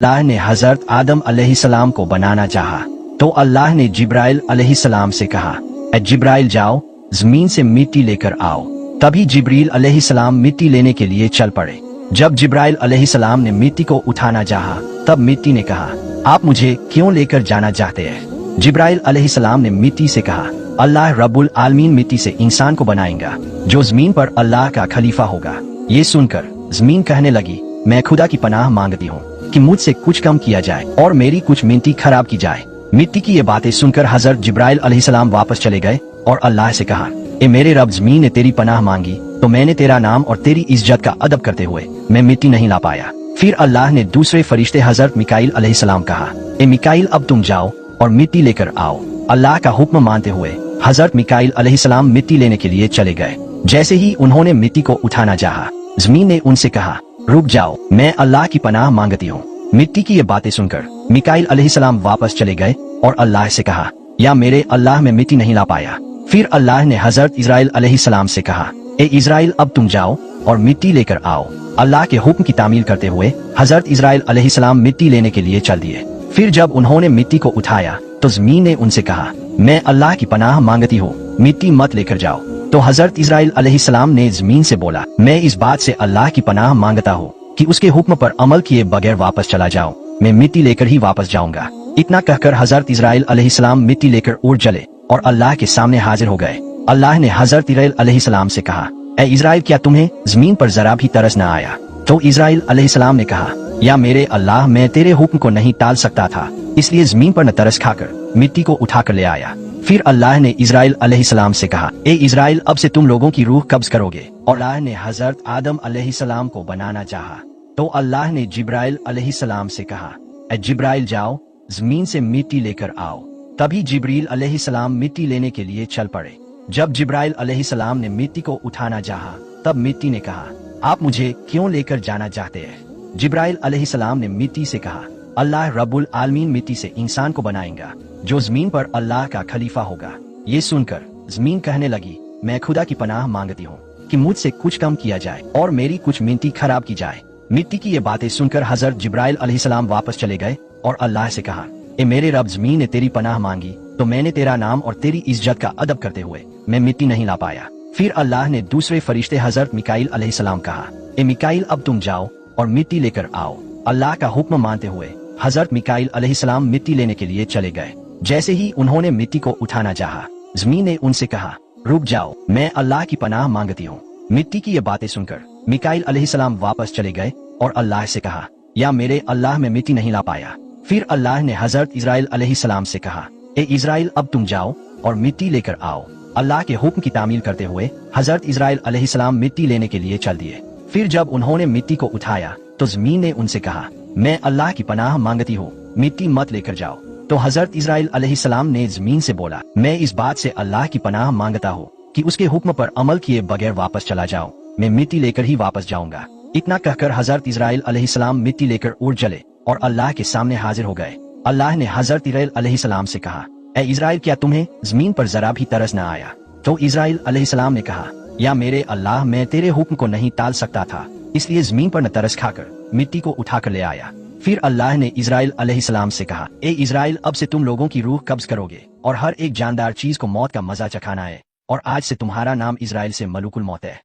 अल्लाह ने हजरत आदम अलैहिस्सलाम को बनाना चाहा तो अल्लाह ने जिब्राइल अलैहिस्सलाम से कहा, ए जिब्राइल जाओ जमीन से मिट्टी लेकर आओ। तभी जिब्रील अलैहिस्सलाम मिट्टी लेने के लिए चल पड़े। जब जिब्राइल अलैहिस्सलाम ने मिट्टी को उठाना चाहा तब मिट्टी ने कहा, आप मुझे क्यों लेकर जाना चाहते हैं? जिब्राइल अलैहिस्सलाम ने मिट्टी से कहा, अल्लाह रब्बुल आलमीन मिट्टी से इंसान को बनाएगा जो जमीन पर अल्लाह का खलीफा होगा। ये सुनकर जमीन कहने लगी, मैं खुदा की पनाह मांगती हूँ कि मुझसे कुछ कम किया जाए और मेरी कुछ मिट्टी खराब की जाए। मिट्टी की ये बातें सुनकर हजरत जिब्राइल अलैहिस्सलाम वापस चले गए और अल्लाह से कहा, ए मेरे रब, जमीन ने तेरी पनाह मांगी तो मैंने तेरा नाम और तेरी इज्जत का अदब करते हुए मैं मिट्टी नहीं ला पाया। फिर अल्लाह ने दूसरे फरिश्ते हजरत मिकाईल अलैहिस्सलाम कहा, ए मिकाईल अब तुम जाओ और मिट्टी लेकर आओ। अल्लाह का हुक्म मानते हुए हजरत मिकाईल अलैहिस्सलाम मिट्टी लेने के लिए चले गए। जैसे ही उन्होंने मिट्टी को उठाना चाहा, जमीन ने उनसे कहा, रुक जाओ, मैं अल्लाह की पनाह मांगती हूँ। मिट्टी की ये बातें सुनकर मिकाईल अलैहिस्सलाम वापस चले गए और अल्लाह से कहा, या मेरे अल्लाह, मैं मिट्टी नहीं ला पाया। फिर अल्लाह ने हजरत इजराइल अलैहिस्सलाम से कहा, ए इजराइल अब तुम जाओ और मिट्टी लेकर आओ। अल्लाह के हुक्म की तामील करते हुए हजरत इजराइल अलैहिस्सलाम मिट्टी लेने के लिए चल दिए। फिर जब उन्होंने मिट्टी को उठाया तो जमीन ने उनसे कहा, मैं अल्लाह की पनाह मांगती हूँ, मिट्टी मत लेकर जाओ। तो हजरत इजराइल अलैहिस्सलाम ने जमीन से बोला, मैं इस बात से अल्लाह की पनाह मांगता हूँ कि उसके हुक्म पर अमल किए बगैर वापस चला जाऊं। मैं मिट्टी लेकर ही वापस जाऊंगा। इतना कहकर हजरत इजराइल अलैहिस्सलाम मिट्टी लेकर उड़ चले और अल्लाह के सामने हाजिर हो गए। अल्लाह ने हजरत इजराइल अलैहिस्सलाम से कहा, ए इजराइल, क्या तुम्हें जमीन पर जरा भी तरस न आया? तो इजराइल अलैहिस्सलाम ने कहा, या मेरे अल्लाह, मैं तेरे हुक्म को नहीं टाल सकता था, इसलिए जमीन पर न तरस खाकर मिट्टी को उठा कर ले आया। फिर अल्लाह ने इजराइल अलैहिस्सलाम से कहा, ए इजराइल, अब से तुम लोगों की रूह कब्ज करोगे। और अल्लाह ने हजरत आदम अलैहिस्सलाम को बनाना चाहा तो अल्लाह ने जिब्राइल अलैहिस्सलाम से कहा, ए जिब्राइल जाओ जमीन से मिट्टी लेकर आओ। तभी जिब्रील अलैहिस्सलाम मिट्टी लेने के लिए चल पड़े। जब जिब्राइल अलैहिस्सलाम ने मिट्टी को उठाना चाहा तब मिट्टी ने कहा, आप मुझे क्यों लेकर जाना चाहते हैं? जिब्राइल अलैहिस्सलाम ने मिट्टी से कहा, अल्लाह रब्बुल आलमीन मिट्टी से इंसान को बनाएगा जो जमीन पर अल्लाह का खलीफा होगा। ये सुनकर जमीन कहने लगी, मैं खुदा की पनाह मांगती हूँ कि मुझसे कुछ कम किया जाए और मेरी कुछ मिट्टी खराब की जाए। मिट्टी की ये बातें सुनकर हजरत जिब्राइल अलैहिस्सलाम वापस चले गए और अल्लाह से कहा, ए मेरे रब, जमीन ने तेरी पनाह मांगी तो मैंने तेरा नाम और तेरी इज्जत का अदब करते हुए मैं मिट्टी नहीं ला पाया। फिर अल्लाह ने दूसरे फरिश्ते हजरत मिकाईल अलैहिस्सलाम कहा, ए मिकाईल, अब तुम जाओ और मिट्टी लेकर आओ। अल्लाह का हुक्म मानते हुए हजरत मिकाईल अलैहिस्सलाम मिट्टी लेने के लिए चले गए। जैसे ही उन्होंने मिट्टी को उठाना चाहा, जमीन ने उनसे कहा, रुक जाओ, मैं अल्लाह की पनाह मांगती हूँ। मिट्टी की ये बातें सुनकर मिकाईल अलैहिस्सलाम वापस चले गए और अल्लाह से कहा, या मेरे अल्लाह, मैं मिट्टी नहीं ला पाया। फिर अल्लाह ने हजरत इजराइल अलैहिस्सलाम से कहा, ए इजराइल, अब तुम जाओ और मिट्टी लेकर आओ। अल्लाह के हुक्म की तामील करते हुए हजरत इजराइल अलैहिस्सलाम मिट्टी लेने के लिए चल दिए। फिर जब उन्होंने मिट्टी को उठाया तो जमीन ने उनसे कहा, मैं अल्लाह की पनाह मांगती हूँ, मिट्टी मत लेकर जाओ। तो हजरत इजराइल अलैहिस्सलाम ने जमीन से बोला, मैं इस बात से अल्लाह की पनाह मांगता हूँ कि उसके हुक्म पर अमल किए बगैर वापस चला जाऊं। मैं मिट्टी लेकर ही वापस जाऊंगा। इतना कहकर हजरत इजराइल अलैहिस्सलाम मिट्टी लेकर उड़ चले और अल्लाह के सामने हाजिर हो गए। अल्लाह ने हजरत इजराइल अलैहिस्सलाम से कहा, ए इजराइल, क्या तुम्हें जमीन पर जरा भी तरस न आया? तो इजराइल अलैहिस्सलाम ने कहा, या मेरे अल्लाह, मैं तेरे हुक्म को नहीं टाल सकता था, इसलिए जमीन पर न तरस खाकर मिट्टी को उठा कर ले आया। फिर अल्लाह ने इजराइल अलैहिस्सलाम से कहा, ए इजराइल, अब से तुम लोगों की रूह कब्ज करोगे और हर एक जानदार चीज को मौत का मजा चखाना है, और आज से तुम्हारा नाम इजराइल से मलूकुल मौत है।